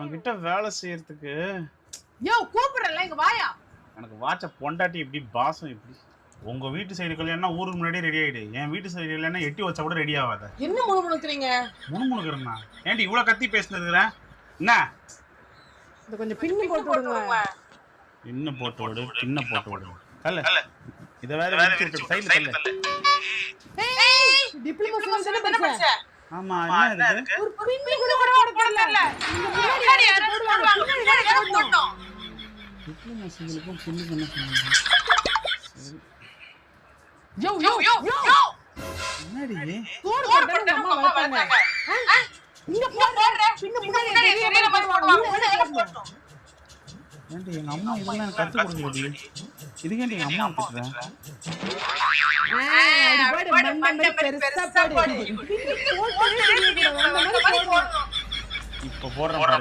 உன்கிட்ட வேலை செய்யறதுக்கு யோ கூப்பிடுறல இங்க வாயா. எனக்கு வாட்ச பொண்டாட்டி எப்படி பாசம் எப்படி உங்க வீட்டு சைடு கல்யாணம்னா ஊருக்கு முன்னாடியே ரெடி ஆயிடு. என் வீட்டு சைடு கல்யாணம் எட்டி வச்சா கூட ரெடி ஆகாத. என்ன முணுமுணுக்குறீங்க? முணுமுணுக்குறேன்னா ஏன்டி இவ்வளவு கத்தி பேசுனதுக்குறேன் என்ன? இந்த கொஞ்சம் பின்னு போட்டு விடுங்க. பின்னு போட்டு விடு, பின்ன போட்டு விடு. கல்ல இத வேற விட்டு சைடுல கல்ல. ஏய் டிப்ளமோ செஞ்சு பேச. ஆமா என்ன இருக்கு? ஒரு பின்னு கூட போட தெரியல. இந்த முன்னாடி யாரோ போடுவாங்க. பின்னாடி யாரோ போடணும். டிப்ளமோ செஞ்சுக்கும் பின்னுக்கு என்ன சம்பந்தம்? யோ யோ யோ என்னடி தோடு போட்டா அம்மா வளர்த்தாங்க. இங்க போடுற பின்னு முன்னாடி தெரியல மாதிரி போடுவாங்க. ஏன்டி எங்க அம்மா இதெல்லாம் கத்து கொடுக்கலடி. இதுக்கேண்டி எங்க அம்மா திட்டுறேன்? அடி மண்டை பெருசா போடு. இப்ப போடுறேன் பாரு.